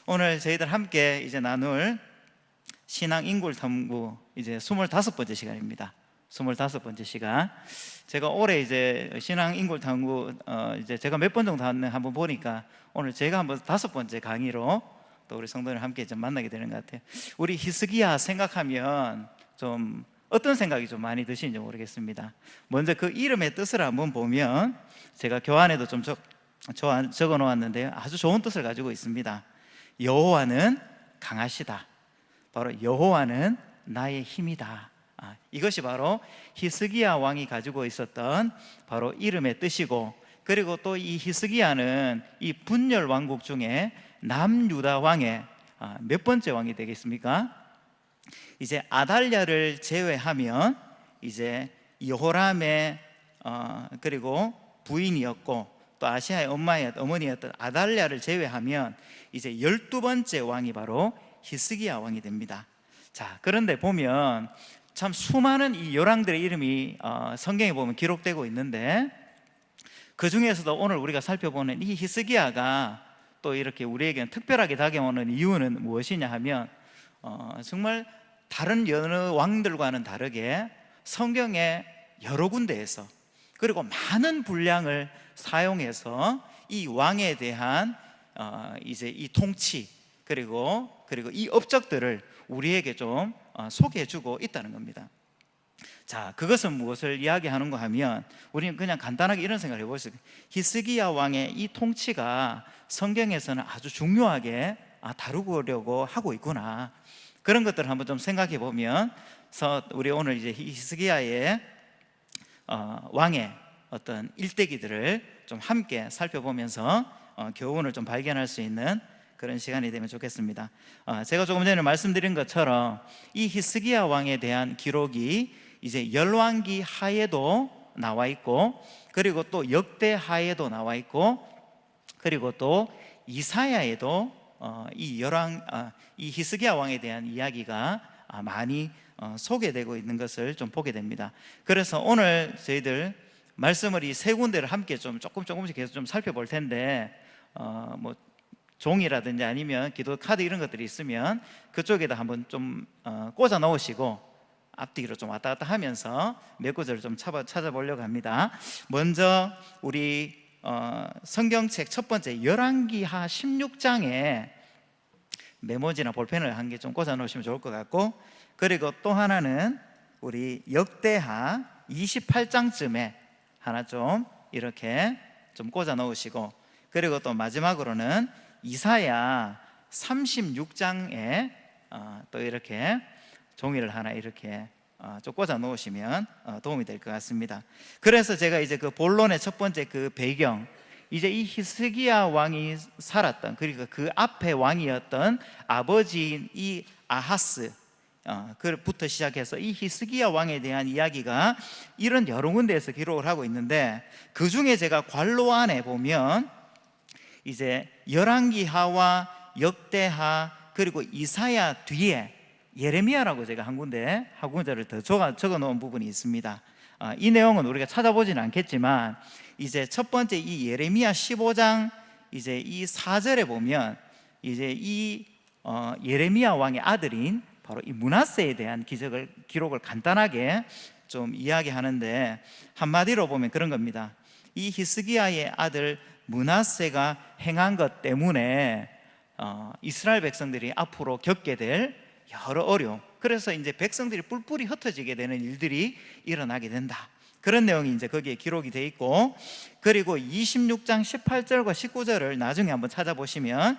오늘 저희들 함께 이제 나눌 신앙 인굴 탐구 이제 25번째 시간입니다. 25번째 시간. 제가 올해 이제 신앙 인굴 탐구 이제 제가 몇 번 정도 한번 보니까 오늘 제가 한번 5번째 강의로 또 우리 성도들 함께 좀 만나게 되는 것 같아요. 우리 히스기야 생각하면 좀 어떤 생각이 좀 많이 드시는지 모르겠습니다. 먼저 그 이름의 뜻을 한번 보면 제가 교환에도 좀 적어 놓았는데요, 아주 좋은 뜻을 가지고 있습니다. 여호와는 강하시다. 바로 여호와는 나의 힘이다. 이것이 바로 히스기야 왕이 가지고 있었던 바로 이름의 뜻이고, 그리고 또 이 히스기야는 이 분열 왕국 중에 남유다 왕의 몇 번째 왕이 되겠습니까? 이제 아달랴를 제외하면 이제 여호람의 그리고 부인이었고 또 아시아의 어머니였던 아달랴를 제외하면 이제 12번째 왕이 바로 히스기야 왕이 됩니다. 자, 그런데 보면 참 수많은 이 열왕들의 이름이 성경에 보면 기록되고 있는데, 그 중에서도 오늘 우리가 살펴보는 이 히스기야가 또 이렇게 우리에게는 특별하게 다가오는 이유는 무엇이냐 하면 정말 다른 여느 왕들과는 다르게 성경의 여러 군데에서 그리고 많은 분량을 사용해서 이 왕에 대한 이제 이 통치 그리고 이 업적들을 우리에게 좀 소개해주고 있다는 겁니다. 자, 그것은 무엇을 이야기하는가 하면 우리는 그냥 간단하게 이런 생각을 해볼 수 있어요. 히스기야 왕의 이 통치가 성경에서는 아주 중요하게 다루려고 하고 있구나, 그런 것들을 한번 좀 생각해 보면 우리 오늘 이제 히스기야의 왕의 어떤 일대기들을 좀 함께 살펴보면서 교훈을 좀 발견할 수 있는 그런 시간이 되면 좋겠습니다. 제가 조금 전에 말씀드린 것처럼 이 히스기야 왕에 대한 기록이 이제 열왕기 하에도 나와 있고, 그리고 또 역대 하에도 나와 있고, 그리고 또 이사야에도 이 히스기야 왕에 대한 이야기가 많이 소개되고 있는 것을 좀 보게 됩니다. 그래서 오늘 저희들 말씀을 이 세 군데를 함께 좀 조금씩 계속 좀 살펴볼 텐데, 뭐 종이라든지 아니면 기도 카드 이런 것들이 있으면 그쪽에다 한번 좀 꽂아 놓으시고 앞뒤로 좀 왔다 갔다 하면서 몇 구절을 좀 찾아보려고 합니다. 먼저 우리 성경책 첫 번째 열왕기하 16장에 메모지나 볼펜을 한 개 좀 꽂아 놓으시면 좋을 것 같고, 그리고 또 하나는 우리 역대하 28장쯤에 하나 좀 이렇게 좀 꽂아 놓으시고, 그리고 또 마지막으로는 이사야 36장에 또 이렇게 종이를 하나 이렇게 좀 꽂아 놓으시면 도움이 될 것 같습니다. 그래서 제가 이제 그 본론의 첫 번째 그 배경, 이제 이 히스기야 왕이 살았던, 그리고 그 앞에 왕이었던 아버지인 이 아하스 그부터 시작해서 이 히스기야 왕에 대한 이야기가 이런 여러 군데에서 기록을 하고 있는데, 그 중에 제가 관로 안에 보면 이제 열왕기하와 역대하 그리고 이사야 뒤에 예레미야라고 제가 한 구절을 더 적어 놓은 부분이 있습니다. 이 내용은 우리가 찾아보지는 않겠지만 이제 첫 번째 이 예레미야 15장 이제 이 4절에 보면 이제 이 예레미야 왕의 아들인 바로 이 므낫세에 대한 기록을 간단하게 좀 이야기하는데, 한마디로 보면 그런 겁니다. 이 히스기야의 아들 므낫세가 행한 것 때문에 이스라엘 백성들이 앞으로 겪게 될 여러 어려움, 그래서 이제 백성들이 뿔뿔이 흩어지게 되는 일들이 일어나게 된다, 그런 내용이 이제 거기에 기록이 돼 있고, 그리고 26장 18절과 19절을 나중에 한번 찾아보시면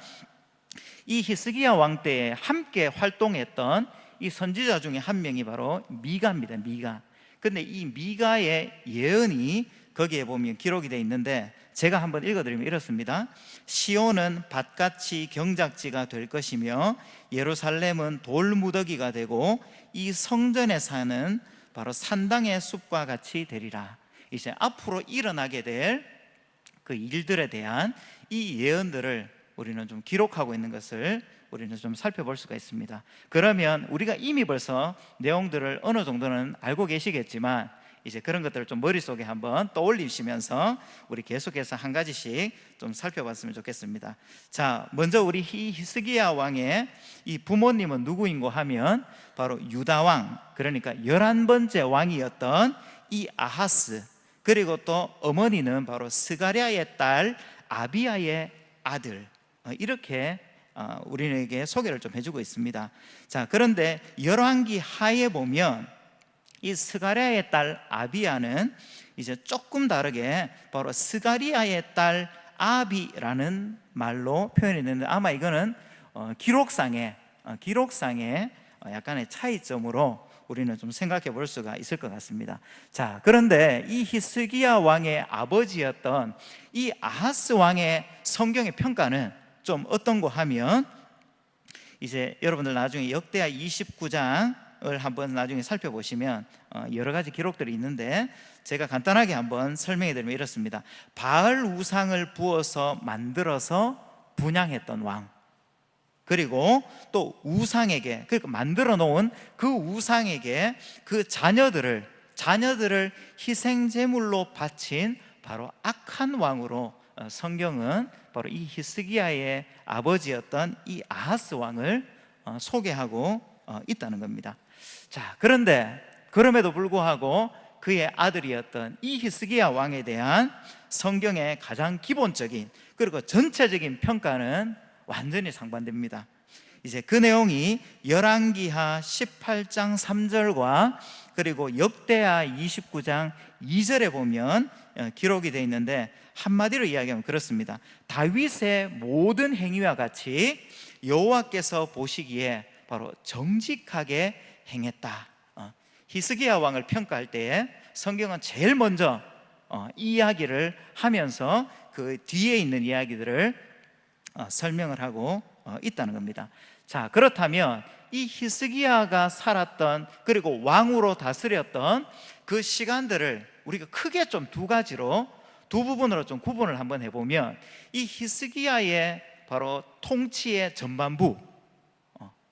이 히스기야 왕 때에 함께 활동했던 이 선지자 중에 한 명이 바로 미가입니다. 미가. 근데 이 미가의 예언이 거기에 보면 기록이 되어 있는데, 제가 한번 읽어드리면 이렇습니다. 시온은 밭같이 경작지가 될 것이며 예루살렘은 돌무더기가 되고 이 성전에 사는 바로 산당의 숲과 같이 되리라. 이제 앞으로 일어나게 될 그 일들에 대한 이 예언들을 우리는 좀 기록하고 있는 것을 우리는 좀 살펴볼 수가 있습니다. 그러면 우리가 이미 벌써 내용들을 어느 정도는 알고 계시겠지만 이제 그런 것들을 좀 머릿속에 한번 떠올리시면서 우리 계속해서 한 가지씩 좀 살펴봤으면 좋겠습니다. 자, 먼저 우리 히스기야 왕의 이 부모님은 누구인고 하면 바로 유다 왕, 그러니까 11번째 왕이었던 이 아하스, 그리고 또 어머니는 바로 스가랴의 딸 아비야의 아들, 이렇게 우리에게 소개를 좀 해주고 있습니다. 자, 그런데 열왕기 하에 보면 이 스가랴의 딸 아비야는 이제 조금 다르게 바로 스가리야의 딸 아비라는 말로 표현했는데, 아마 이거는 기록상의 약간의 차이점으로 우리는 좀 생각해 볼 수가 있을 것 같습니다. 자, 그런데 이 히스기야 왕의 아버지였던 이 아하스 왕의 성경의 평가는 좀 어떤고 하면, 이제 여러분들 나중에 역대하 29장을 한번 나중에 살펴보시면 여러 가지 기록들이 있는데, 제가 간단하게 한번 설명해 드리면 이렇습니다. 바알 우상을 부어서 만들어서 분향했던 왕, 그리고 또 우상에게, 그러니까 만들어 놓은 그 우상에게 그 자녀들을 희생 제물로 바친 바로 악한 왕으로 성경은 바로 이 히스기야의 아버지였던 이 아하스 왕을 소개하고 있다는 겁니다. 자, 그런데 그럼에도 불구하고 그의 아들이었던 이 히스기야 왕에 대한 성경의 가장 기본적인 그리고 전체적인 평가는 완전히 상반됩니다. 이제 그 내용이 열왕기하 18장 3절과 그리고 역대하 29장 2절에 보면 기록이 되어 있는데, 한마디로 이야기하면 그렇습니다. 다윗의 모든 행위와 같이 여호와께서 보시기에 바로 정직하게 행했다. 히스기야 왕을 평가할 때에 성경은 제일 먼저 이 이야기를 하면서 그 뒤에 있는 이야기들을 설명을 하고 있다는 겁니다. 자, 그렇다면 이 히스기야가 살았던, 그리고 왕으로 다스렸던 그 시간들을 우리가 크게 좀 두 부분으로 좀 구분을 한번 해보면, 이 히스기야의 바로 통치의 전반부,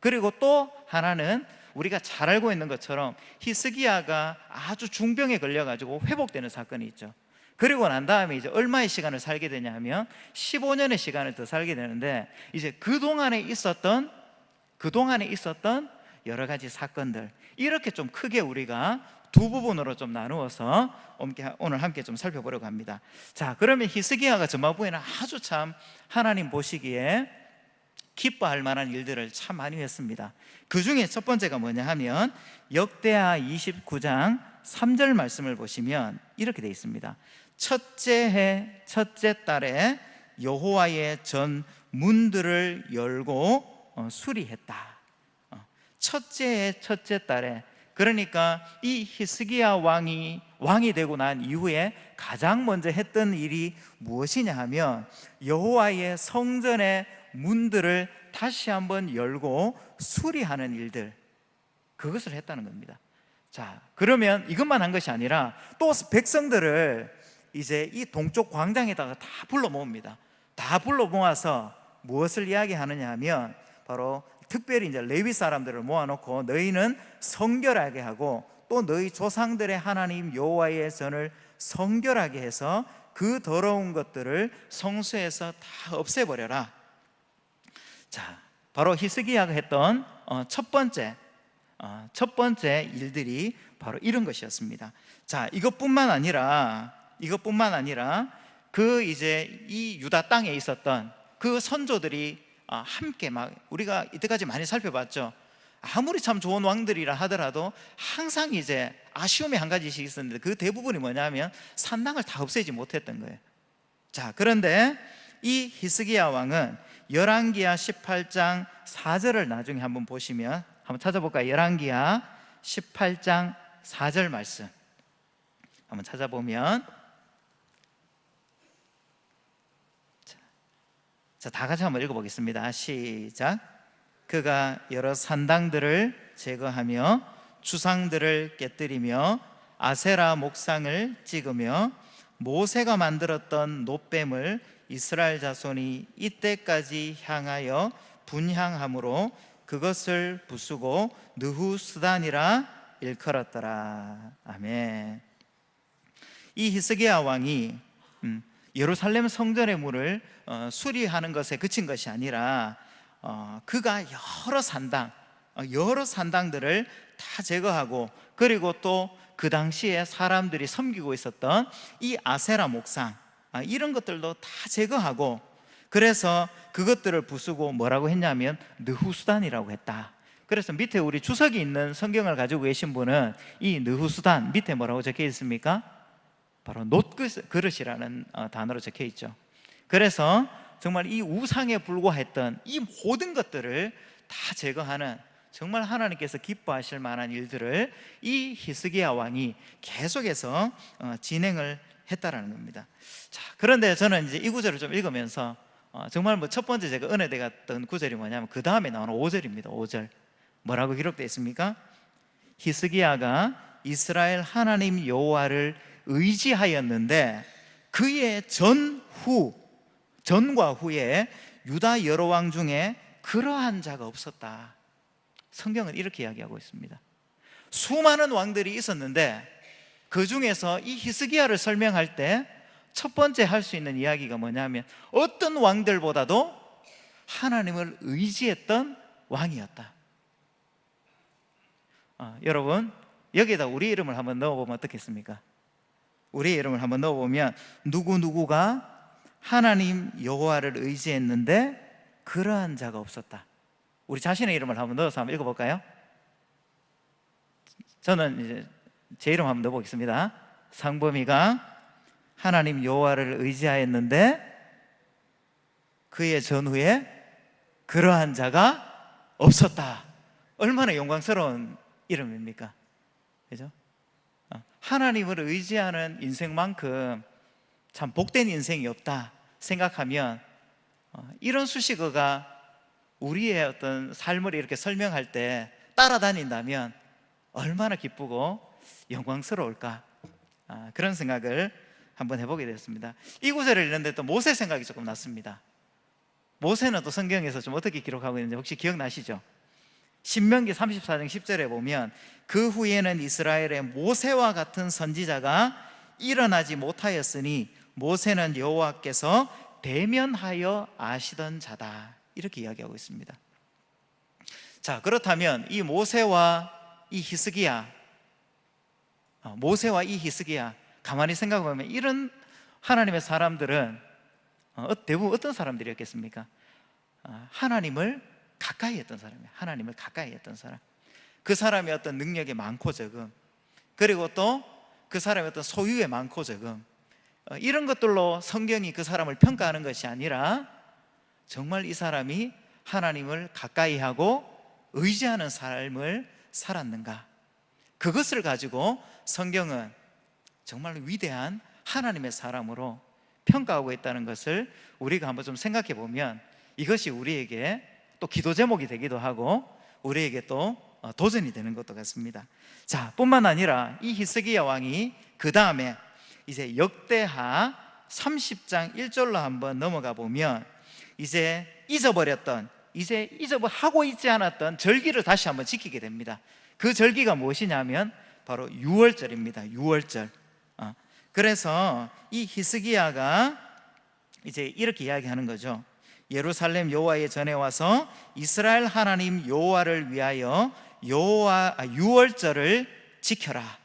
그리고 또 하나는 우리가 잘 알고 있는 것처럼 히스기야가 아주 중병에 걸려가지고 회복되는 사건이 있죠. 그리고 난 다음에 이제 얼마의 시간을 살게 되냐 하면 15년의 시간을 더 살게 되는데, 이제 그동안에 있었던 여러 가지 사건들, 이렇게 좀 크게 우리가 두 부분으로 좀 나누어서 오늘 함께 좀 살펴보려고 합니다. 자, 그러면 히스기야가 전반부에는 아주 참 하나님 보시기에 기뻐할 만한 일들을 참 많이 했습니다. 그 중에 첫 번째가 뭐냐 하면 역대하 29장 3절 말씀을 보시면 이렇게 되어 있습니다. 첫째 해 첫째 달에 여호와의 전 문들을 열고 수리했다. 첫째 해 첫째 달에, 그러니까 이 히스기야 왕이 되고 난 이후에 가장 먼저 했던 일이 무엇이냐 하면 여호와의 성전의 문들을 다시 한번 열고 수리하는 일들, 그것을 했다는 겁니다. 자, 그러면 이것만 한 것이 아니라 또 백성들을 이제 이 동쪽 광장에다가 다 불러 모읍니다. 다 불러 모아서 무엇을 이야기하느냐 하면 바로 특별히 이제 레위 사람들을 모아놓고 너희는 성결하게 하고 또 너희 조상들의 하나님 여호와의 전을 성결하게 해서 그 더러운 것들을 성소에서 다 없애버려라. 자, 바로 히스기야가 했던 첫 번째 일들이 바로 이런 것이었습니다. 자, 이것뿐만 아니라 그 이제 이 유다 땅에 있었던 그 선조들이 함께 막 우리가 이때까지 많이 살펴봤죠. 아무리 참 좋은 왕들이라 하더라도 항상 이제 아쉬움이 한 가지씩 있었는데, 그 대부분이 뭐냐면 산당을 다 없애지 못했던 거예요. 자, 그런데 이 히스기야 왕은 열왕기하 18장 4절을 나중에 한번 보시면 한번 찾아볼까요? 열왕기하 18장 4절 말씀 한번 찾아보면, 자, 다 같이 한번 읽어보겠습니다. 시작. 그가 여러 산당들을 제거하며 주상들을 깨뜨리며 아세라 목상을 찍으며 모세가 만들었던 놋뱀을 이스라엘 자손이 이때까지 향하여 분향함으로 그것을 부수고 느후스단이라 일컬었더라. 아멘. 이 히스기야 왕이 예루살렘 성전의 문을 수리하는 것에 그친 것이 아니라 그가 여러 산당들을 다 제거하고, 그리고 또 그 당시에 사람들이 섬기고 있었던 이 아세라 목상, 이런 것들도 다 제거하고, 그래서 그것들을 부수고 뭐라고 했냐면 느후수단이라고 했다. 그래서 밑에 우리 주석이 있는 성경을 가지고 계신 분은 이 느후수단 밑에 뭐라고 적혀 있습니까? 바로 놋그릇이라는 단어로 적혀 있죠. 그래서 정말 이 우상에 불과했던 이 모든 것들을 다 제거하는, 정말 하나님께서 기뻐하실 만한 일들을 이 히스기야 왕이 계속해서 진행을 했다라는 겁니다. 자, 그런데 저는 이제 이 구절을 좀 읽으면서 정말 뭐 첫 번째 제가 은혜되었던 구절이 뭐냐면 그 다음에 나오는 5절입니다. 5절 뭐라고 기록되어 있습니까? 히스기야가 이스라엘 하나님 여호와를 의지하였는데 그의 전과 후에 유다 여러 왕 중에 그러한 자가 없었다. 성경은 이렇게 이야기하고 있습니다. 수많은 왕들이 있었는데 그 중에서 이 히스기야를 설명할 때 첫 번째 할 수 있는 이야기가 뭐냐면 어떤 왕들보다도 하나님을 의지했던 왕이었다. 여러분, 여기에다 우리 이름을 한번 넣어보면 어떻겠습니까? 우리 이름을 한번 넣어보면 누구누구가 하나님 여호와를 의지했는데 그러한 자가 없었다. 우리 자신의 이름을 한번 넣어서 한번 읽어볼까요? 저는 이제 제 이름 한번 넣어보겠습니다. 상범이가 하나님 여호와를 의지하였는데 그의 전후에 그러한 자가 없었다. 얼마나 영광스러운 이름입니까? 그죠? 하나님을 의지하는 인생만큼 참 복된 인생이 없다 생각하면 이런 수식어가 우리의 어떤 삶을 이렇게 설명할 때 따라다닌다면 얼마나 기쁘고 영광스러울까, 그런 생각을 한번 해보게 되었습니다. 이 구절을 읽는데 또 모세 생각이 조금 났습니다. 모세는 또 성경에서 좀 어떻게 기록하고 있는지 혹시 기억나시죠? 신명기 34장 10절에 보면 그 후에는 이스라엘의 모세와 같은 선지자가 일어나지 못하였으니 모세는 여호와께서 대면하여 아시던 자다, 이렇게 이야기하고 있습니다. 자, 그렇다면 이 모세와 이 히스기야 가만히 생각해보면 이런 하나님의 사람들은 대부분 어떤 사람들이었겠습니까? 하나님을 가까이 했던 사람이에요. 하나님을 가까이 했던 사람. 그 사람의 어떤 능력이 많고 적음, 그리고 또 그 사람의 어떤 소유의 많고 적음, 이런 것들로 성경이 그 사람을 평가하는 것이 아니라 정말 이 사람이 하나님을 가까이 하고 의지하는 삶을 살았는가, 그것을 가지고 성경은 정말 위대한 하나님의 사람으로 평가하고 있다는 것을 우리가 한번 좀 생각해 보면 이것이 우리에게 또 기도 제목이 되기도 하고 우리에게 또 도전이 되는 것도 같습니다. 자, 뿐만 아니라 이 히스기야 왕이 그 다음에 이제 역대하 30장 1절로 한번 넘어가 보면 이제 하고 있지 않았던 절기를 다시 한번 지키게 됩니다. 그 절기가 무엇이냐면 바로 유월절입니다. 유월절. 그래서 이 히스기야가 이제 이렇게 이야기하는 거죠. 예루살렘 여호와의 전에 와서 이스라엘 하나님 여호와를 위하여 유월절을 지켜라.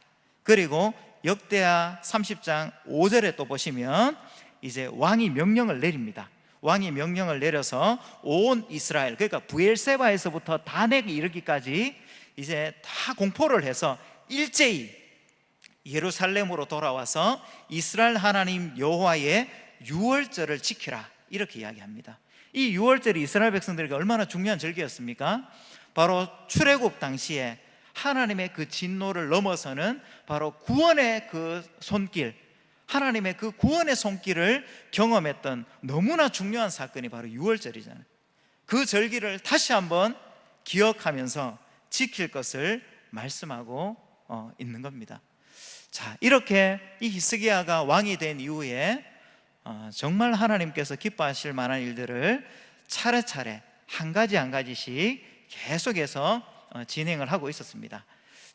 그리고 역대하 30장 5절에 또 보시면 이제 왕이 명령을 내립니다. 왕이 명령을 내려서 온 이스라엘, 그러니까 브엘세바에서부터 단에 이르기까지 이제 다 공포를 해서 일제히 예루살렘으로 돌아와서 이스라엘 하나님 여호와의 유월절을 지키라, 이렇게 이야기합니다. 이 유월절이 이스라엘 백성들에게 얼마나 중요한 절기였습니까? 바로 출애굽 당시에 하나님의 그 진노를 넘어서는 바로 구원의 그 손길, 하나님의 그 구원의 손길을 경험했던 너무나 중요한 사건이 바로 유월절이잖아요. 그 절기를 다시 한번 기억하면서 지킬 것을 말씀하고 있는 겁니다. 자, 이렇게 이 히스기야가 왕이 된 이후에 정말 하나님께서 기뻐하실 만한 일들을 차례차례 한 가지 한 가지씩 계속해서 진행을 하고 있었습니다.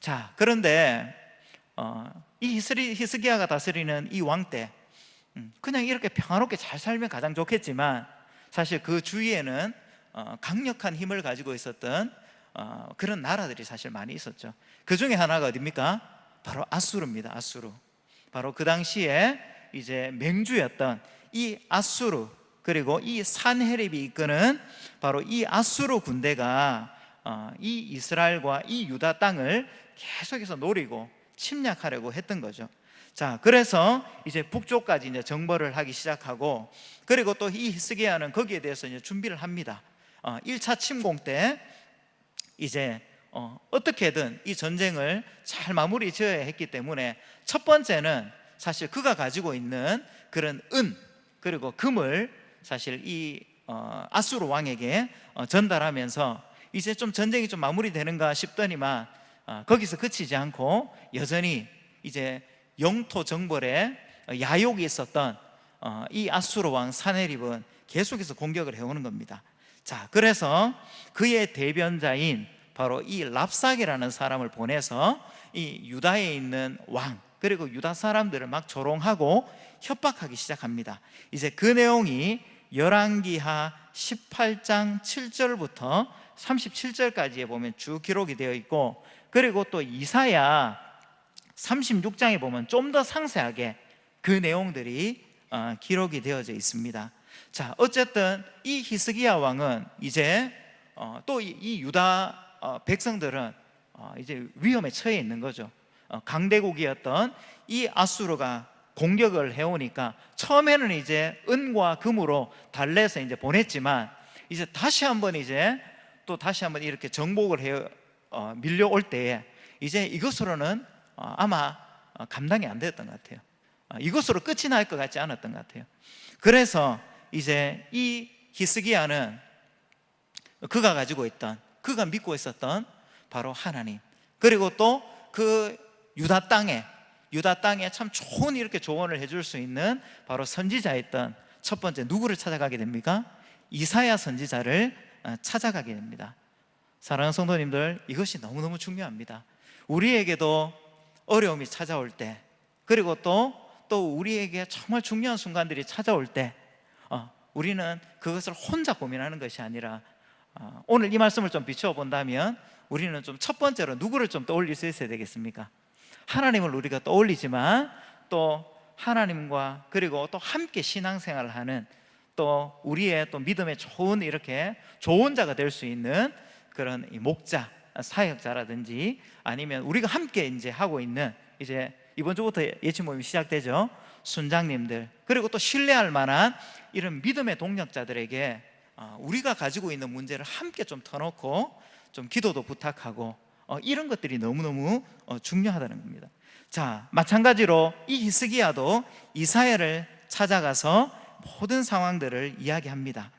자, 그런데 이 히스기야가 다스리는 이 왕 때 그냥 이렇게 평화롭게 잘 살면 가장 좋겠지만, 사실 그 주위에는 강력한 힘을 가지고 있었던 그런 나라들이 사실 많이 있었죠. 그 중에 하나가 어디입니까? 바로 아수르입니다. 아수르. 바로 그 당시에 이제 맹주였던 이 아수르, 그리고 이 산헤립이 이끄는 바로 이 아수르 군대가 이 이스라엘과 이 유다 땅을 계속해서 노리고 침략하려고 했던 거죠. 자, 그래서 이제 북쪽까지 이제 정벌을 하기 시작하고, 그리고 또 이 히스기야는 거기에 대해서 이제 준비를 합니다. 1차 침공 때 이제 어떻게든 이 전쟁을 잘 마무리 지어야 했기 때문에, 첫 번째는 사실 그가 가지고 있는 그런 은 그리고 금을 사실 이 아수르 왕에게 전달하면서 이제 좀 전쟁이 좀 마무리되는가 싶더니만 거기서 그치지 않고 여전히 이제 영토 정벌에 야욕이 있었던 이 아수르 왕 사네립은 계속해서 공격을 해오는 겁니다. 자, 그래서 그의 대변자인 바로 이 랍삭이라는 사람을 보내서 이 유다에 있는 왕 그리고 유다 사람들을 막 조롱하고 협박하기 시작합니다. 이제 그 내용이 열왕기하 18장 7절부터 37절까지에 보면 쭉 기록이 되어 있고, 그리고 또 이사야 36장에 보면 좀 더 상세하게 그 내용들이 기록이 되어져 있습니다. 자, 어쨌든 이 히스기야 왕은 이제 또 이 유다 백성들은 이제 위험에 처해 있는 거죠. 강대국이었던 이 아수르가 공격을 해오니까 처음에는 이제 은과 금으로 달래서 이제 보냈지만, 이제 다시 한번 이렇게 정복을 해 밀려올 때에 이제 이것으로는 아마 감당이 안 됐던 것 같아요. 이것으로 끝이 날 것 같지 않았던 것 같아요. 그래서 이제 이 히스기야는 그가 믿고 있었던 바로 하나님, 그리고 또 그 유다 땅에 참 좋은 이렇게 조언을 해줄 수 있는 바로 선지자였던 첫 번째 누구를 찾아가게 됩니까? 이사야 선지자를 찾아가게 됩니다. 사랑하는 성도님들, 이것이 너무너무 중요합니다. 우리에게도 어려움이 찾아올 때, 그리고 또 우리에게 정말 중요한 순간들이 찾아올 때 우리는 그것을 혼자 고민하는 것이 아니라 오늘 이 말씀을 좀 비추어 본다면 우리는 좀 첫 번째로 누구를 좀 떠올릴 수 있어야 되겠습니까? 하나님을 우리가 떠올리지만 또 하나님과 그리고 또 함께 신앙생활을 하는 또 우리의 또 믿음에 좋은 이렇게 좋은 자가 될 수 있는 그런 목자, 사역자라든지 아니면 우리가 함께 이제 하고 있는 이제 이번 주부터 예치 모임이 시작되죠. 순장님들, 그리고 또 신뢰할 만한 이런 믿음의 동력자들에게 우리가 가지고 있는 문제를 함께 좀 터놓고 좀 기도도 부탁하고 이런 것들이 너무너무 중요하다는 겁니다. 자, 마찬가지로 이 히스기야도 이사야를 찾아가서 모든 상황들을 이야기합니다.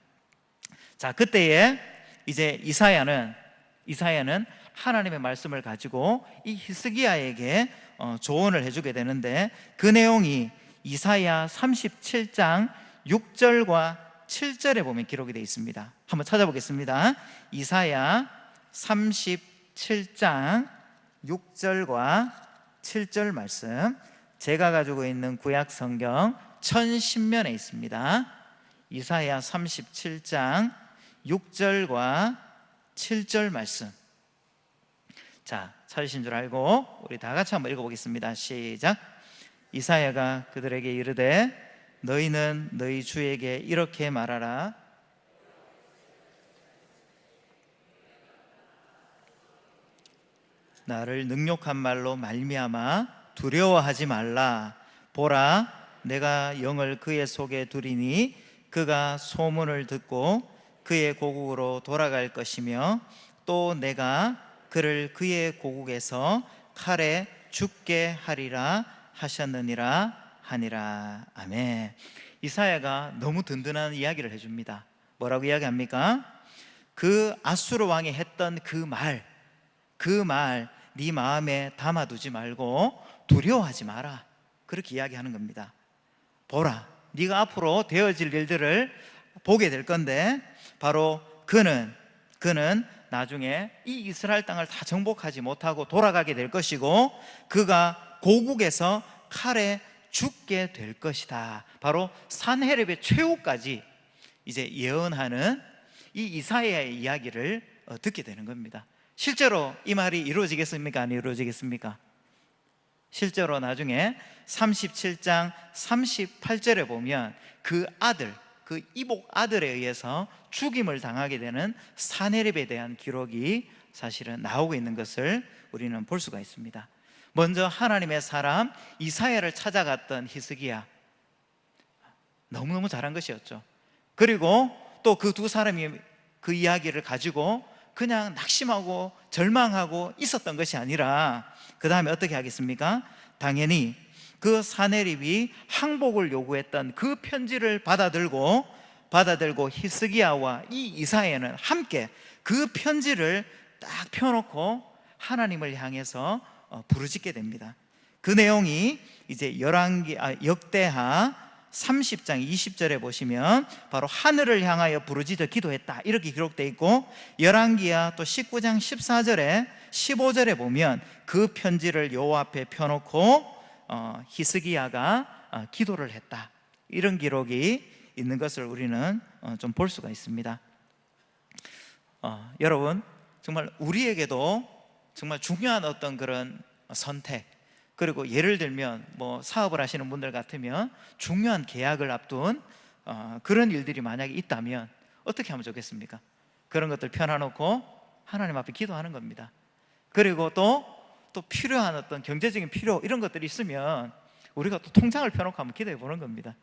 자, 그때에 이제 이사야는 하나님의 말씀을 가지고 이 히스기야에게 조언을 해주게 되는데, 그 내용이 이사야 37장 6절과 7절에 보면 기록이 되어 있습니다. 한번 찾아보겠습니다. 이사야 37장 6절과 7절 말씀, 제가 가지고 있는 구약 성경 1010면에 있습니다. 이사야 37장 6절과 7절 말씀. 자, 찾으신 줄 알고 우리 다 같이 한번 읽어보겠습니다. 시작. 이사야가 그들에게 이르되 너희는 너희 주에게 이렇게 말하라. 나를 능욕한 말로 말미암아 두려워하지 말라. 보라, 내가 영을 그의 속에 두리니 그가 소문을 듣고 그의 고국으로 돌아갈 것이며, 또 내가 그를 그의 고국에서 칼에 죽게 하리라 하셨느니라 하니라. 아멘. 이사야가 너무 든든한 이야기를 해줍니다. 뭐라고 이야기합니까? 그 아수르 왕이 했던 그 말 네 마음에 담아두지 말고 두려워하지 마라, 그렇게 이야기하는 겁니다. 보라, 네가 앞으로 되어질 일들을 보게 될 건데, 바로 그는 나중에 이 이스라엘 땅을 다 정복하지 못하고 돌아가게 될 것이고, 그가 고국에서 칼에 죽게 될 것이다. 바로 산헤렙의 최후까지 이제 예언하는 이 이사야의 이야기를 듣게 되는 겁니다. 실제로 이 말이 이루어지겠습니까? 안 이루어지겠습니까? 실제로 나중에 37장 38절에 보면 그 아들, 그 이복 아들에 의해서 죽임을 당하게 되는 산헤립에 대한 기록이 사실은 나오고 있는 것을 우리는 볼 수가 있습니다. 먼저 하나님의 사람 이사야를 찾아갔던 히스기야, 너무너무 잘한 것이었죠. 그리고 또 그 두 사람이 그 이야기를 가지고 그냥 낙심하고 절망하고 있었던 것이 아니라 그 다음에 어떻게 하겠습니까? 당연히 그 산헤립이 항복을 요구했던 그 편지를 받아들고 히스기야와 이 이사야는 함께 그 편지를 딱 펴놓고 하나님을 향해서 부르짖게 됩니다. 그 내용이 이제 역대하 30장 20절에 보시면 바로 하늘을 향하여 부르짖어 기도했다, 이렇게 기록되어 있고, 열왕기하 또 19장 14절에 15절에 보면 그 편지를 여호와 앞에 펴놓고 히스기야가 기도를 했다, 이런 기록이 있는 것을 우리는 좀 볼 수가 있습니다. 여러분, 정말 우리에게도 정말 중요한 어떤 그런 선택, 그리고 예를 들면 뭐 사업을 하시는 분들 같으면 중요한 계약을 앞둔 그런 일들이 만약에 있다면 어떻게 하면 좋겠습니까? 그런 것들 펴놔놓고 하나님 앞에 기도하는 겁니다. 그리고 또 필요한 어떤 경제적인 필요, 이런 것들이 있으면 우리가 또 통장을 펴놓고 한번 기도해 보는 겁니다.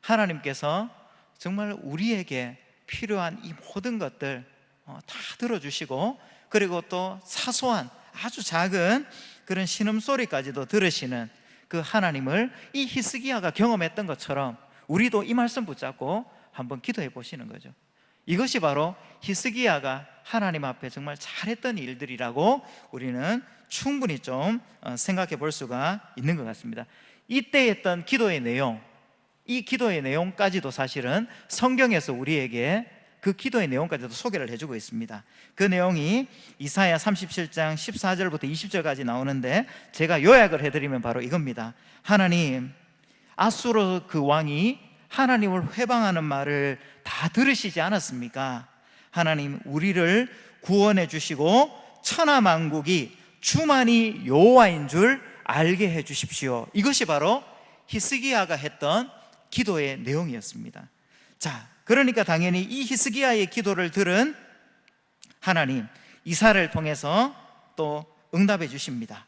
하나님께서 정말 우리에게 필요한 이 모든 것들 다 들어주시고, 그리고 또 사소한 아주 작은 그런 신음소리까지도 들으시는 그 하나님을 이 히스기야가 경험했던 것처럼 우리도 이 말씀 붙잡고 한번 기도해 보시는 거죠. 이것이 바로 히스기야가 하나님 앞에 정말 잘했던 일들이라고 우리는 충분히 좀 생각해 볼 수가 있는 것 같습니다. 이때 했던 기도의 내용, 이 기도의 내용까지도 사실은 성경에서 우리에게 그 기도의 내용까지도 소개를 해주고 있습니다. 그 내용이 이사야 37장 14절부터 20절까지 나오는데, 제가 요약을 해드리면 바로 이겁니다. 하나님, 아수르 그 왕이 하나님을 회방하는 말을 다 들으시지 않았습니까? 하나님, 우리를 구원해 주시고 천하만국이 주만이 여호와인 줄 알게 해 주십시오. 이것이 바로 히스기야가 했던 기도의 내용이었습니다. 자, 그러니까 당연히 이 히스기야의 기도를 들은 하나님, 이사야를 통해서 또 응답해 주십니다.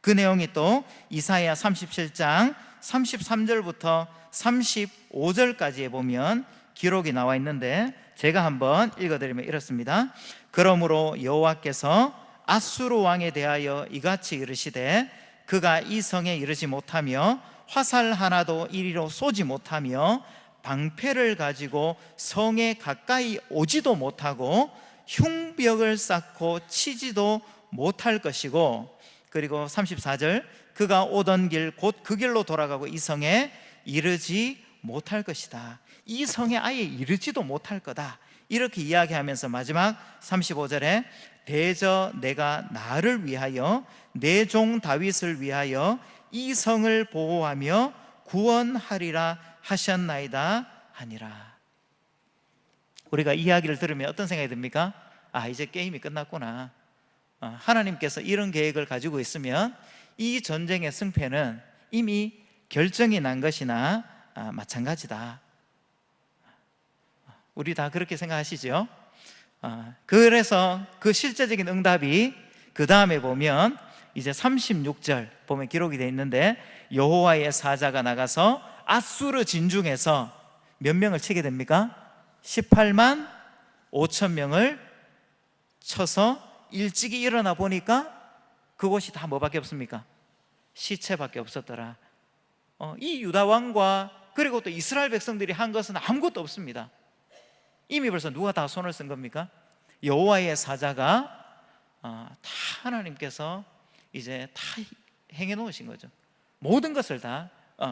그 내용이 또 이사야 37장 33절부터 35절까지에 보면 기록이 나와 있는데, 제가 한번 읽어드리면 이렇습니다. 그러므로 여호와께서 아수르 왕에 대하여 이같이 이르시되, 그가 이 성에 이르지 못하며 화살 하나도 이리로 쏘지 못하며 방패를 가지고 성에 가까이 오지도 못하고 흉벽을 쌓고 치지도 못할 것이고, 그리고 34절, 그가 오던 길 곧 그 길로 돌아가고 이 성에 이르지 못할 것이다. 이 성에 아예 이르지도 못할 거다, 이렇게 이야기하면서 마지막 35절에 대저 내가 나를 위하여 내 종 다윗을 위하여 이 성을 보호하며 구원하리라 하셨나이다 하니라. 우리가 이 이야기를 들으면 어떤 생각이 듭니까? 이제 게임이 끝났구나. 하나님께서 이런 계획을 가지고 있으면 이 전쟁의 승패는 이미 결정이 난 것이나 마찬가지다. 우리 다 그렇게 생각하시죠? 그래서 그 실제적인 응답이 그 다음에 보면 이제 36절 보면 기록이 되어 있는데, 여호와의 사자가 나가서 아수르 진중에서 몇 명을 치게 됩니까? 18만 5천 명을 쳐서 일찍이 일어나 보니까 그곳이 다 뭐밖에 없습니까? 시체밖에 없었더라. 이 유다 왕과 그리고 또 이스라엘 백성들이 한 것은 아무것도 없습니다. 이미 벌써 누가 다 손을 쓴 겁니까? 여호와의 사자가 다 하나님께서 이제 다 행해 놓으신 거죠. 모든 것을 다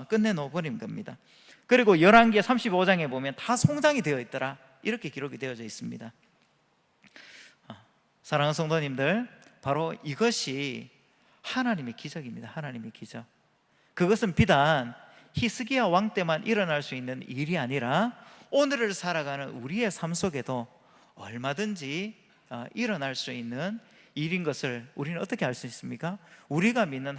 끝내 놓아버린 겁니다. 그리고 열왕기하 35장에 보면 다 송장이 되어 있더라, 이렇게 기록이 되어져 있습니다. 사랑하는 성도님들, 바로 이것이 하나님의 기적입니다. 하나님의 기적. 그것은 비단 히스기야 왕 때만 일어날 수 있는 일이 아니라 오늘을 살아가는 우리의 삶 속에도 얼마든지 일어날 수 있는 일인 것을 우리는 어떻게 알 수 있습니까? 우리가 믿는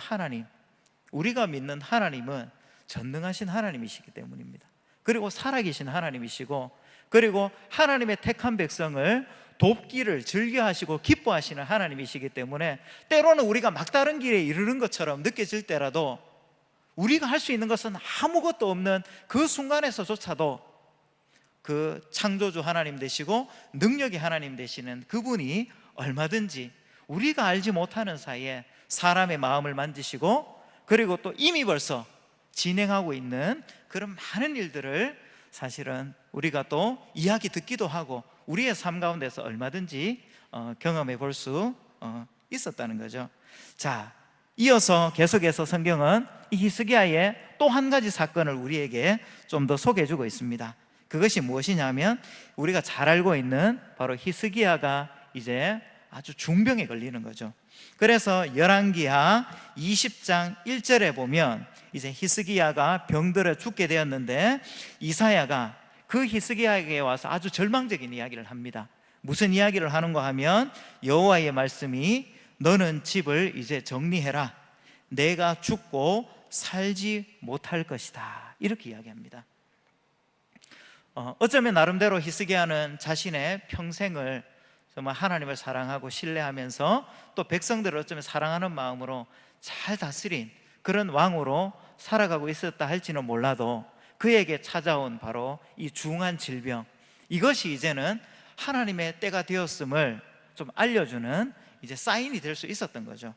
하나님은 전능하신 하나님이시기 때문입니다. 그리고 살아계신 하나님이시고, 그리고 하나님의 택한 백성을 돕기를 즐겨하시고 기뻐하시는 하나님이시기 때문에 때로는 우리가 막다른 길에 이르는 것처럼 느껴질 때라도 우리가 할 수 있는 것은 아무것도 없는 그 순간에서조차도 그 창조주 하나님 되시고 능력의 하나님 되시는 그분이 얼마든지 우리가 알지 못하는 사이에 사람의 마음을 만지시고, 그리고 또 이미 벌써 진행하고 있는 그런 많은 일들을 사실은 우리가 또 이야기 듣기도 하고 우리의 삶 가운데서 얼마든지 경험해 볼 수 있었다는 거죠. 자, 이어서 계속해서 성경은 이 히스기야의 또 한 가지 사건을 우리에게 좀 더 소개해 주고 있습니다. 그것이 무엇이냐면 우리가 잘 알고 있는 바로 히스기야가 이제 아주 중병에 걸리는 거죠. 그래서 열왕기하 20장 1절에 보면 이제 히스기야가 병들어 죽게 되었는데 이사야가 그 히스기야에게 와서 아주 절망적인 이야기를 합니다. 무슨 이야기를 하는가 하면 여호와의 말씀이 너는 집을 이제 정리해라. 내가 죽고 살지 못할 것이다. 이렇게 이야기합니다. 어쩌면 나름대로 히스기야는 자신의 평생을 정말 하나님을 사랑하고 신뢰하면서 또 백성들을 어쩌면 사랑하는 마음으로 잘 다스린 그런 왕으로 살아가고 있었다 할지는 몰라도 그에게 찾아온 바로 이 중한 질병, 이것이 이제는 하나님의 때가 되었음을 좀 알려주는 이제 사인이 될 수 있었던 거죠.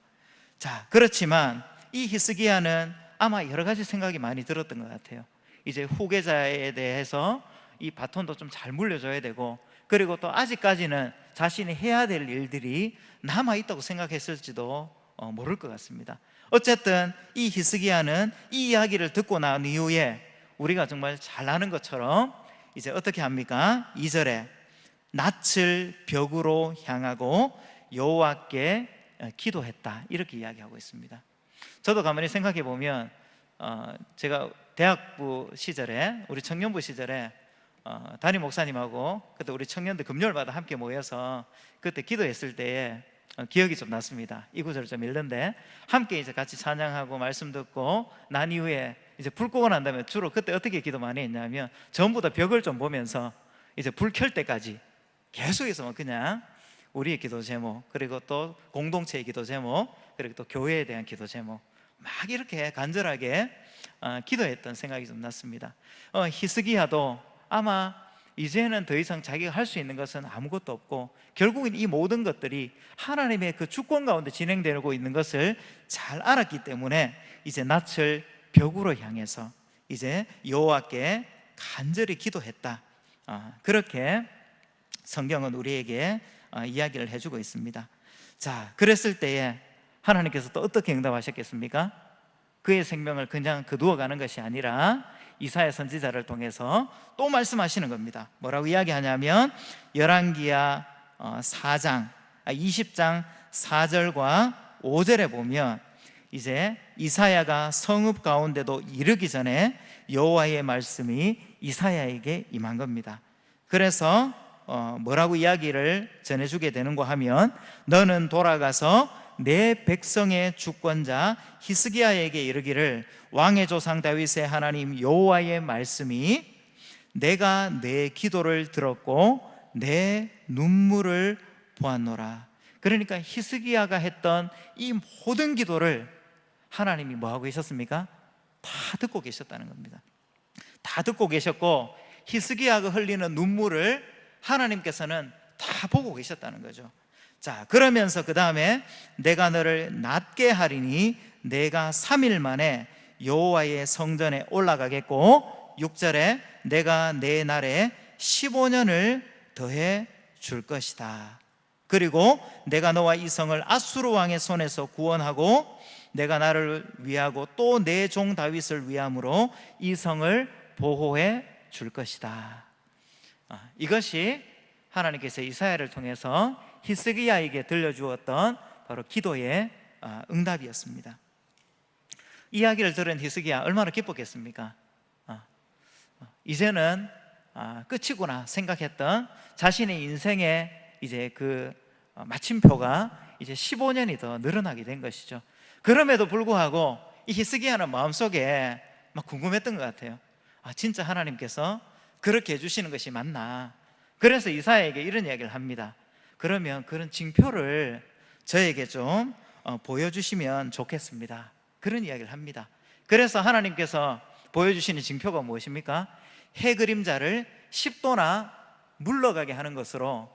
자, 그렇지만 이 히스기야는 아마 여러 가지 생각이 많이 들었던 것 같아요. 이제 후계자에 대해서 이 바톤도 좀 잘 물려줘야 되고, 그리고 또 아직까지는 자신이 해야 될 일들이 남아있다고 생각했을지도 모를 것 같습니다. 어쨌든 이 히스기야는 이 이야기를 듣고 난 이후에 우리가 정말 잘 아는 것처럼 이제 어떻게 합니까? 2절에 낯을 벽으로 향하고 여호와께 기도했다, 이렇게 이야기하고 있습니다. 저도 가만히 생각해 보면 제가 대학부 시절에, 우리 청년부 시절에 담임 목사님하고 그때 우리 청년들 금요일마다 함께 모여서 그때 기도했을 때에 기억이 좀 났습니다. 이 구절을 좀 읽는데, 함께 이제 같이 찬양하고 말씀 듣고 난 이후에 이제 불 끄고 난 다음에 주로 그때 어떻게 기도 많이 했냐면 전부 다 벽을 좀 보면서 이제 불 켤 때까지 계속해서 그냥 우리의 기도 제목, 그리고 또 공동체의 기도 제목, 그리고 또 교회에 대한 기도 제목 막 이렇게 간절하게 기도했던 생각이 좀 났습니다. 히스기야도 아마 이제는 더 이상 자기가 할 수 있는 것은 아무것도 없고 결국은 이 모든 것들이 하나님의 그 주권 가운데 진행되고 있는 것을 잘 알았기 때문에 이제 낯을 벽으로 향해서 이제 여호와께 간절히 기도했다. 그렇게 성경은 우리에게 이야기를 해주고 있습니다. 자, 그랬을 때에 하나님께서 또 어떻게 응답하셨겠습니까? 그의 생명을 그냥 거두어가는 것이 아니라 이사야 선지자를 통해서 또 말씀하시는 겁니다. 뭐라고 이야기하냐면 열왕기하 20장 4절과 5절에 보면 이제 이사야가 성읍 가운데도 이르기 전에 여호와의 말씀이 이사야에게 임한 겁니다. 그래서 뭐라고 이야기를 전해주게 되는가 하면 너는 돌아가서 내 백성의 주권자 히스기야에게 이르기를 왕의 조상 다윗의 하나님 여호와의 말씀이 내가 내 기도를 들었고 내 눈물을 보았노라. 그러니까 히스기야가 했던 이 모든 기도를 하나님이 뭐하고 계셨습니까? 다 듣고 계셨다는 겁니다. 다 듣고 계셨고 히스기야가 흘리는 눈물을 하나님께서는 다 보고 계셨다는 거죠. 자, 그러면서 그 다음에 내가 너를 낫게 하리니 내가 3일 만에 여호와의 성전에 올라가겠고 6절에 내가 내 날에 15년을 더해 줄 것이다. 그리고 내가 너와 이 성을 아수르 왕의 손에서 구원하고 내가 나를 위하고 또 내 종 다윗을 위함으로 이 성을 보호해 줄 것이다. 이것이 하나님께서 이사야를 통해서 히스기야에게 들려주었던 바로 기도의 응답이었습니다. 이야기를 들은 히스기야 얼마나 기뻤겠습니까? 이제는 끝이구나 생각했던 자신의 인생의 이제 그 마침표가 이제 15년이 더 늘어나게 된 것이죠. 그럼에도 불구하고 이 히스기야는 마음속에 막 궁금했던 것 같아요. 진짜 하나님께서 그렇게 해주시는 것이 맞나? 그래서 이사야에게 이런 이야기를 합니다. 그러면 그런 징표를 저에게 좀 보여주시면 좋겠습니다. 그런 이야기를 합니다. 그래서 하나님께서 보여주시는 징표가 무엇입니까? 해 그림자를 10도나 물러가게 하는 것으로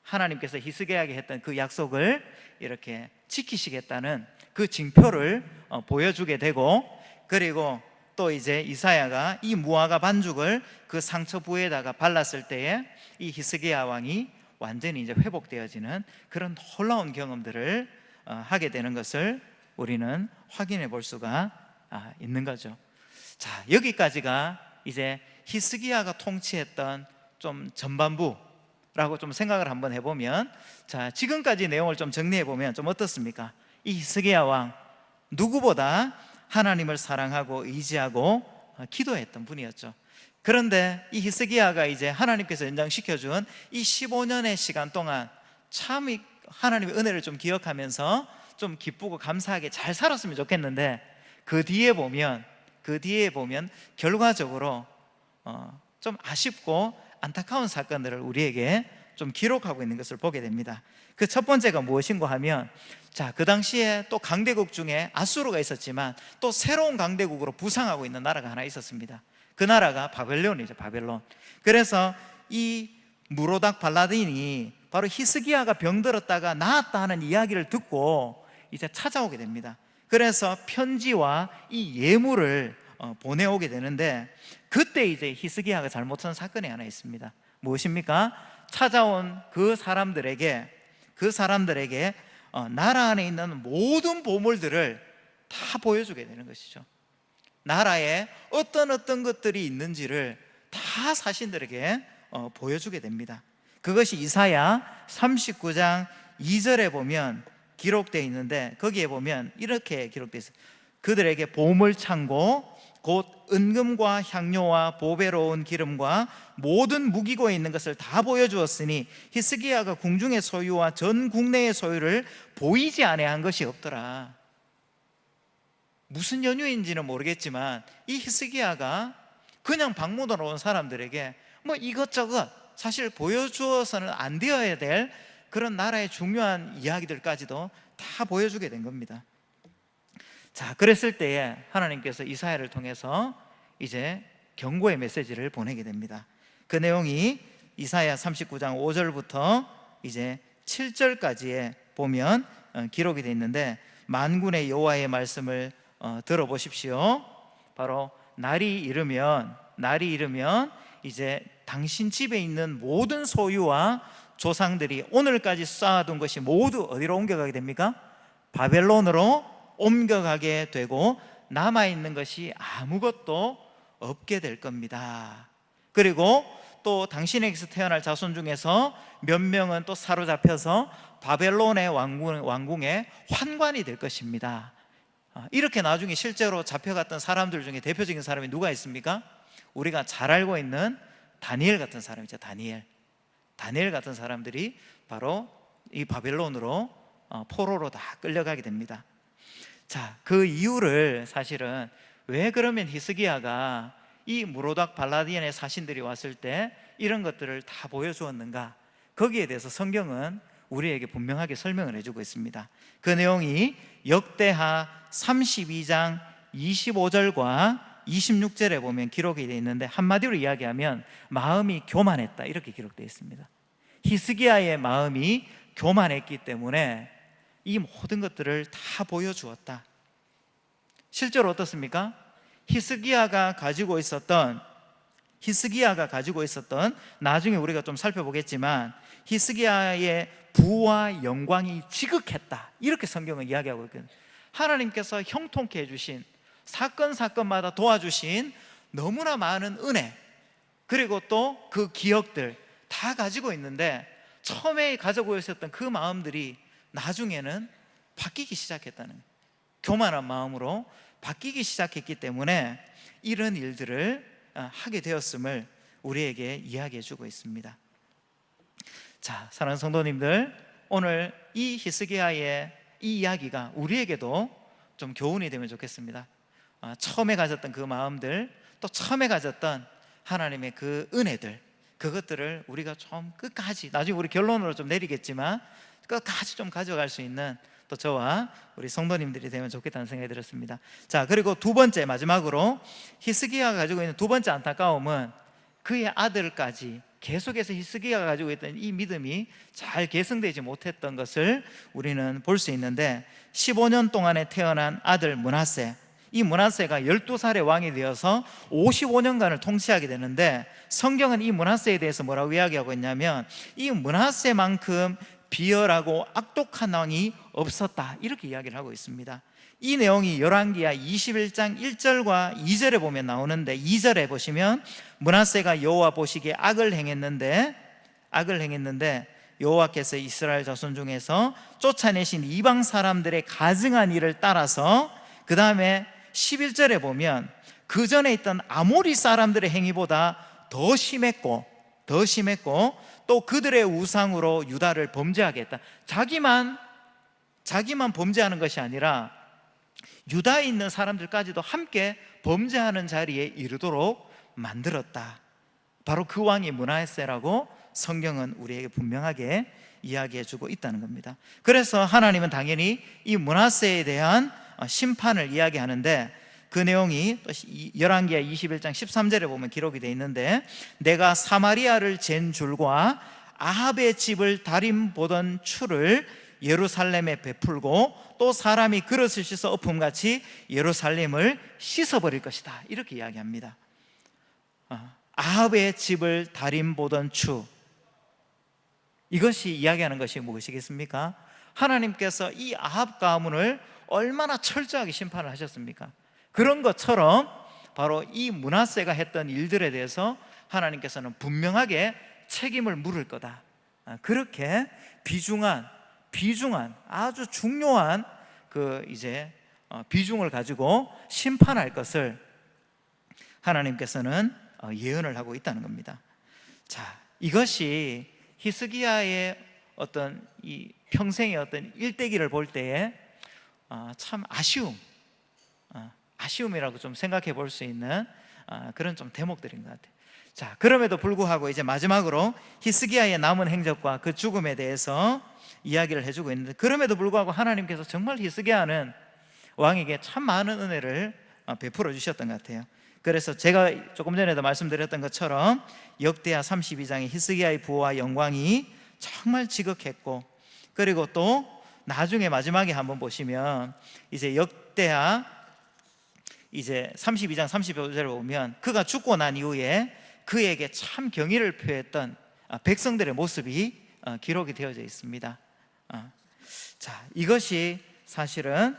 하나님께서 히스기야에게 했던 그 약속을 이렇게 지키시겠다는 그 징표를 보여주게 되고, 그리고 또 이제 이사야가 이 무화과 반죽을 그 상처 부에다가 발랐을 때에 이 히스기야 왕이 완전히 이제 회복되어지는 그런 놀라운 경험들을 하게 되는 것을 우리는 확인해 볼 수가 있는 거죠. 자, 여기까지가 이제 히스기야가 통치했던 좀 전반부라고 좀 생각을 한번 해보면, 자, 지금까지 내용을 좀 정리해 보면 좀 어떻습니까? 이 히스기야 왕 누구보다 하나님을 사랑하고 의지하고 기도했던 분이었죠. 그런데 이 히스기야가 이제 하나님께서 연장시켜준 이 15년의 시간 동안 참 하나님의 은혜를 좀 기억하면서 좀 기쁘고 감사하게 잘 살았으면 좋겠는데, 그 뒤에 보면 결과적으로 좀 아쉽고 안타까운 사건들을 우리에게 좀 기록하고 있는 것을 보게 됩니다. 그 첫 번째가 무엇인가 하면, 자, 그 당시에 또 강대국 중에 아수르가 있었지만 또 새로운 강대국으로 부상하고 있는 나라가 하나 있었습니다. 그 나라가 바벨론이죠. 바벨론. 그래서 이 무로닥 발라딘이 바로 히스기야가 병들었다가 나았다 하는 이야기를 듣고 이제 찾아오게 됩니다. 그래서 편지와 이 예물을 보내오게 되는데, 그때 이제 히스기야가 잘못한 사건이 하나 있습니다. 무엇입니까? 찾아온 그 사람들에게 나라 안에 있는 모든 보물들을 다 보여주게 되는 것이죠. 나라에 어떤 것들이 있는지를 다 사신들에게 보여주게 됩니다. 그것이 이사야 39장 2절에 보면 기록되어 있는데, 거기에 보면 이렇게 기록되어 있어요. 그들에게 보물창고 곧 은금과 향료와 보배로운 기름과 모든 무기고에 있는 것을 다 보여주었으니 히스기야가 궁중의 소유와 전 국내의 소유를 보이지 아니한 것이 없더라. 무슨 연유인지는 모르겠지만 이 히스기야가 그냥 방문으로 온 사람들에게 뭐 이것저것 사실 보여주어서는 안 되어야 될 그런 나라의 중요한 이야기들까지도 다 보여주게 된 겁니다. 자, 그랬을 때에 하나님께서 이사야를 통해서 이제 경고의 메시지를 보내게 됩니다. 그 내용이 이사야 39장 5절부터 이제 7절까지에 보면 기록이 되어 있는데, 만군의 여호와의 말씀을 들어보십시오. 바로 날이 이르면 이제 당신 집에 있는 모든 소유와 조상들이 오늘까지 쌓아둔 것이 모두 어디로 옮겨가게 됩니까? 바벨론으로 옮겨가게 되고 남아있는 것이 아무것도 없게 될 겁니다. 그리고 또 당신에게서 태어날 자손 중에서 몇 명은 또 사로잡혀서 바벨론의 왕궁의 환관이 될 것입니다. 이렇게 나중에 실제로 잡혀갔던 사람들 중에 대표적인 사람이 누가 있습니까? 우리가 잘 알고 있는 다니엘 같은 사람이죠. 다니엘 같은 사람들이 바로 이 바벨론으로 포로로 다 끌려가게 됩니다. 자, 그 이유를 사실은 왜 그러면 히스기야가 이 무로닥 발라딘의 사신들이 왔을 때 이런 것들을 다 보여주었는가? 거기에 대해서 성경은 우리에게 분명하게 설명을 해주고 있습니다. 그 내용이 역대하 32장 25절과 26절에 보면 기록이 되어 있는데, 한마디로 이야기하면 마음이 교만했다 이렇게 기록되어 있습니다. 히스기야의 마음이 교만했기 때문에 이 모든 것들을 다 보여주었다. 실제로 어떻습니까? 히스기야가 가지고 있었던 나중에 우리가 좀 살펴보겠지만 히스기야의 부와 영광이 지극했다 이렇게 성경은 이야기하고 있거든요. 하나님께서 형통케 해주신 사건마다 도와주신 너무나 많은 은혜, 그리고 또 그 기억들 다 가지고 있는데 처음에 가지고 있었던 그 마음들이 나중에는 바뀌기 시작했다는 거예요. 교만한 마음으로 바뀌기 시작했기 때문에 이런 일들을 하게 되었음을 우리에게 이야기해 주고 있습니다. 자, 사랑하는 성도님들, 오늘 이 히스기야의 이 이야기가 우리에게도 좀 교훈이 되면 좋겠습니다. 처음에 가졌던 그 마음들, 또 처음에 가졌던 하나님의 그 은혜들, 그것들을 우리가 좀 끝까지, 나중에 우리 결론으로 좀 내리겠지만 끝까지 좀 가져갈 수 있는 또 저와 우리 성도님들이 되면 좋겠다는 생각이 들었습니다. 자, 그리고 두 번째, 마지막으로 히스기야가 가지고 있는 두 번째 안타까움은 그의 아들까지 계속해서 히스기야가 가지고 있던 이 믿음이 잘 계승되지 못했던 것을 우리는 볼 수 있는데, 15년 동안에 태어난 아들 므낫세, 이 므낫세가 12살의 왕이 되어서 55년간을 통치하게 되는데, 성경은 이 므낫세에 대해서 뭐라고 이야기하고 있냐면, 이 므낫세만큼 비열하고 악독한 왕이 없었다, 이렇게 이야기를 하고 있습니다. 이 내용이 열왕기야 21장 1절과 2절에 보면 나오는데, 2절에 보시면 므낫세가 여호와 보시기에 악을 행했는데 여호와께서 이스라엘 자손 중에서 쫓아내신 이방 사람들의 가증한 일을 따라서, 그 다음에 11절에 보면 그 전에 있던 아모리 사람들의 행위보다 더 심했고 또 그들의 우상으로 유다를 범죄하게 했다. 자기만 범죄하는 것이 아니라 유다에 있는 사람들까지도 함께 범죄하는 자리에 이르도록 만들었다. 바로 그 왕이 므낫세라고 성경은 우리에게 분명하게 이야기해주고 있다는 겁니다. 그래서 하나님은 당연히 이 므낫세에 대한 심판을 이야기하는데, 그 내용이 열왕기야 21장 13절에 보면 기록이 되어 있는데, 내가 사마리아를 잰 줄과 아합의 집을 다림 보던 추를 예루살렘에 베풀고 또 사람이 그릇을 씻어 엎음같이 예루살렘을 씻어버릴 것이다, 이렇게 이야기합니다. 아합의 집을 다림 보던 추, 이것이 이야기하는 것이 무엇이겠습니까? 하나님께서 이 아합 가문을 얼마나 철저하게 심판을 하셨습니까? 그런 것처럼 바로 이 므낫세가 했던 일들에 대해서 하나님께서는 분명하게 책임을 물을 거다, 그렇게 비중한 아주 중요한 비중을 가지고 심판할 것을 하나님께서는 예언을 하고 있다는 겁니다. 자, 이것이 히스기야의 어떤 이 평생의 어떤 일대기를 볼 때에 참 아쉬움이라고 좀 생각해 볼 수 있는 그런 좀 대목들인 것 같아요. 자, 그럼에도 불구하고 이제 마지막으로 히스기야의 남은 행적과 그 죽음에 대해서 이야기를 해주고 있는데, 그럼에도 불구하고 하나님께서 정말 히스기야는 왕에게 참 많은 은혜를 베풀어 주셨던 것 같아요. 그래서 제가 조금 전에도 말씀드렸던 것처럼 역대하 32장의 히스기야의 부와 영광이 정말 지극했고, 그리고 또 나중에 마지막에 한번 보시면 이제 역대하 이제 32장 35절을 보면 그가 죽고 난 이후에 그에게 참 경의를 표했던 백성들의 모습이 기록이 되어져 있습니다. 자, 이것이 사실은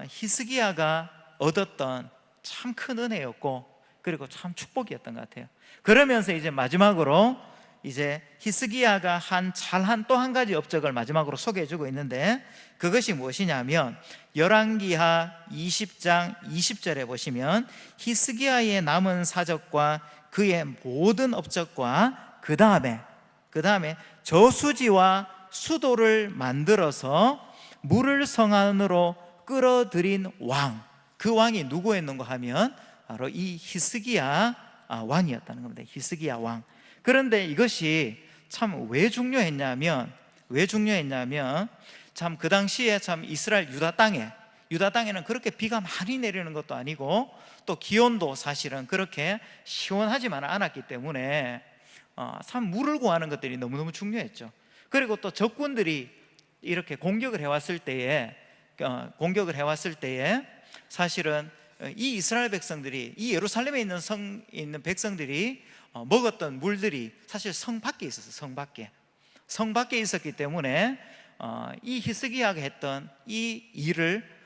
히스기야가 얻었던 참 큰 은혜였고, 그리고 참 축복이었던 것 같아요. 그러면서 이제 마지막으로 이제 히스기야가 잘한 또 한 가지 업적을 마지막으로 소개해주고 있는데, 그것이 무엇이냐면 열왕기하 20장 20절에 보시면 히스기야의 남은 사적과 그의 모든 업적과 그 다음에 저수지와 수도를 만들어서 물을 성 안으로 끌어들인 왕, 그 왕이 누구였는가 하면 바로 이 히스기야 왕이었다는 겁니다. 히스기야 왕. 그런데 이것이 참 왜 중요했냐면 참 그 당시에 참 이스라엘 유다 땅에는 그렇게 비가 많이 내리는 것도 아니고, 또 기온도 사실은 그렇게 시원하지만 않았기 때문에 참 물을 구하는 것들이 너무너무 중요했죠. 그리고 또 적군들이 이렇게 공격을 해왔을 때에 사실은 이 이스라엘 백성들이, 이 예루살렘에 있는 백성들이 먹었던 물들이 사실 성 밖에 있었어요. 성 밖에 있었기 때문에 이 히스기야가 했던 이 일을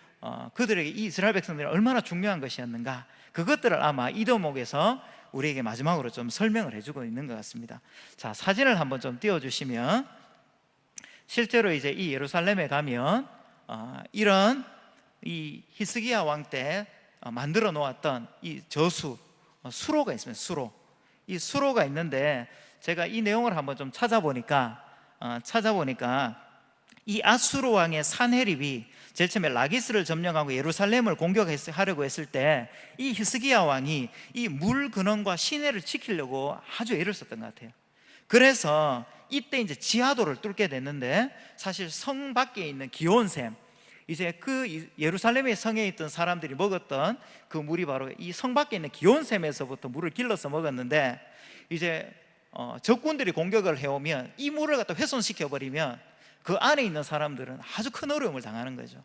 그들에게, 이 이스라엘 백성들이 얼마나 중요한 것이었는가, 그것들을 아마 이 대목에서 우리에게 마지막으로 좀 설명을 해주고 있는 것 같습니다. 자, 사진을 한번 좀 띄워주시면, 실제로 이제 이 예루살렘에 가면 이런 이 히스기야 왕 때 만들어 놓았던 이 저수, 수로가 있습니다. 수로. 이 수로가 있는데 제가 이 내용을 한번 좀 찾아보니까 이 아수르 왕의 산헤립이 제일 처음에 라기스를 점령하고 예루살렘을 공격하려고 했을 때 이 히스기야 왕이 이 물 근원과 시내를 지키려고 아주 애를 썼던 것 같아요. 그래서 이때 이제 지하도를 뚫게 됐는데, 사실 성 밖에 있는 기온샘, 이제 그 예루살렘의 성에 있던 사람들이 먹었던 그 물이 바로 이 성 밖에 있는 기온샘에서부터 물을 길러서 먹었는데, 이제 적군들이 공격을 해오면 이 물을 갖다 훼손시켜 버리면 그 안에 있는 사람들은 아주 큰 어려움을 당하는 거죠.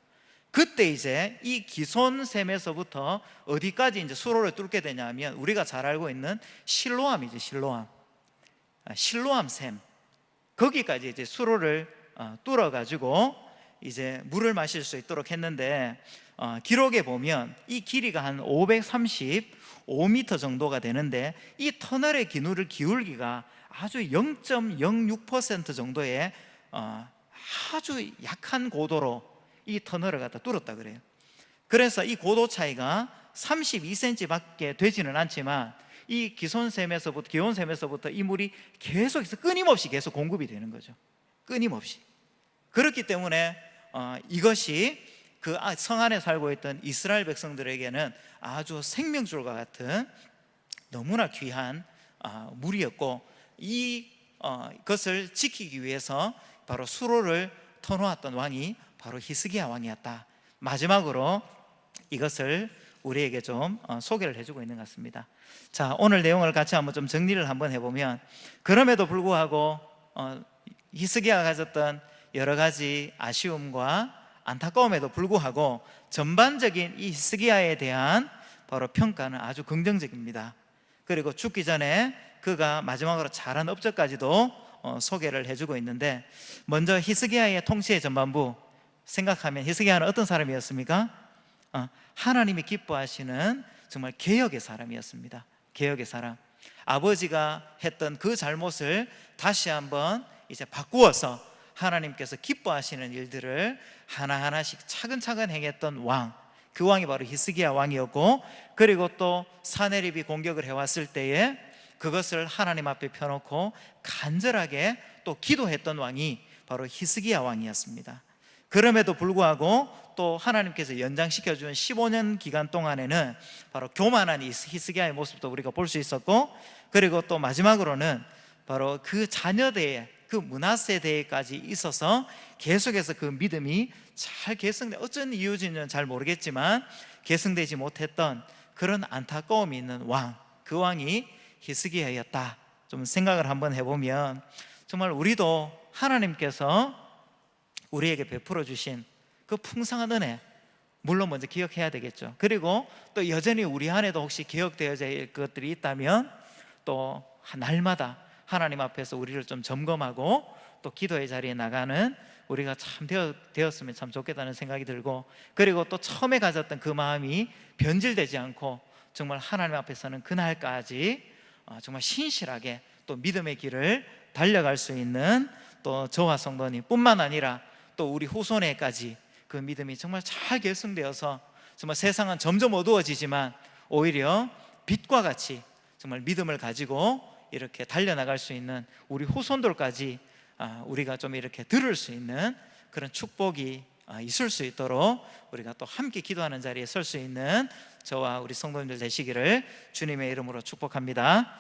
그때 이제 이 기손샘에서부터 어디까지 이제 수로를 뚫게 되냐면, 우리가 잘 알고 있는 실로암이죠. 실로암 샘, 거기까지 이제 수로를 뚫어 가지고 이제 물을 마실 수 있도록 했는데, 기록에 보면 이 길이가 한 535m 정도가 되는데, 이 터널의 기울기가 아주 0.06% 정도의 아주 약한 고도로 이 터널을 갖다 뚫었다 그래요. 그래서 이 고도 차이가 32cm밖에 되지는 않지만 이 기온샘에서부터 이 물이 계속해서 끊임없이 계속 공급이 되는 거죠. 끊임없이. 그렇기 때문에 이것이 그 성 안에 살고 있던 이스라엘 백성들에게는 아주 생명줄과 같은 너무나 귀한 물이었고, 이것을 지키기 위해서 바로 수로를 터놓았던 왕이 바로 히스기야 왕이었다. 마지막으로 이것을 우리에게 좀 소개를 해주고 있는 것 같습니다. 자, 오늘 내용을 같이 한번 좀 정리를 한번 해보면, 그럼에도 불구하고 히스기야가 가졌던 여러 가지 아쉬움과 안타까움에도 불구하고 전반적인 이 히스기야에 대한 바로 평가는 아주 긍정적입니다. 그리고 죽기 전에 그가 마지막으로 잘한 업적까지도 소개를 해주고 있는데, 먼저 히스기야의 통치의 전반부 생각하면 히스기야는 어떤 사람이었습니까? 하나님이 기뻐하시는 정말 개혁의 사람이었습니다. 개혁의 사람. 아버지가 했던 그 잘못을 다시 한번 이제 바꾸어서 하나님께서 기뻐하시는 일들을 하나하나씩 차근차근 행했던 왕, 그 왕이 바로 히스기야 왕이었고, 그리고 또 사내립이 공격을 해왔을 때에 그것을 하나님 앞에 펴놓고 간절하게 또 기도했던 왕이 바로 히스기야 왕이었습니다. 그럼에도 불구하고 또 하나님께서 연장시켜준 15년 기간 동안에는 바로 교만한 히스기야의 모습도 우리가 볼 수 있었고, 그리고 또 마지막으로는 바로 그 자녀대에, 그 므낫세 대에까지 있어서 계속해서 그 믿음이 잘 계승돼, 어쩐 이유인지는 잘 모르겠지만 계승되지 못했던 그런 안타까움이 있는 왕, 그 왕이 히스기야였다. 좀 생각을 한번 해보면 정말 우리도 하나님께서 우리에게 베풀어 주신 그 풍성한 은혜, 물론 먼저 기억해야 되겠죠. 그리고 또 여전히 우리 안에도 혹시 기억되어져 있을 것들이 있다면 또 날마다 하나님 앞에서 우리를 좀 점검하고 또 기도의 자리에 나가는 우리가 참 되었으면 참 좋겠다는 생각이 들고, 그리고 또 처음에 가졌던 그 마음이 변질되지 않고 정말 하나님 앞에서는 그날까지 정말 신실하게 또 믿음의 길을 달려갈 수 있는 또 저와 성도님 뿐만 아니라 또 우리 후손에까지 그 믿음이 정말 잘 결승되어서 정말 세상은 점점 어두워지지만 오히려 빛과 같이 정말 믿음을 가지고 이렇게 달려나갈 수 있는 우리 후손들까지 우리가 좀 이렇게 들을 수 있는 그런 축복이 있을 수 있도록 우리가 또 함께 기도하는 자리에 설 수 있는 저와 우리 성도님들 되시기를 주님의 이름으로 축복합니다.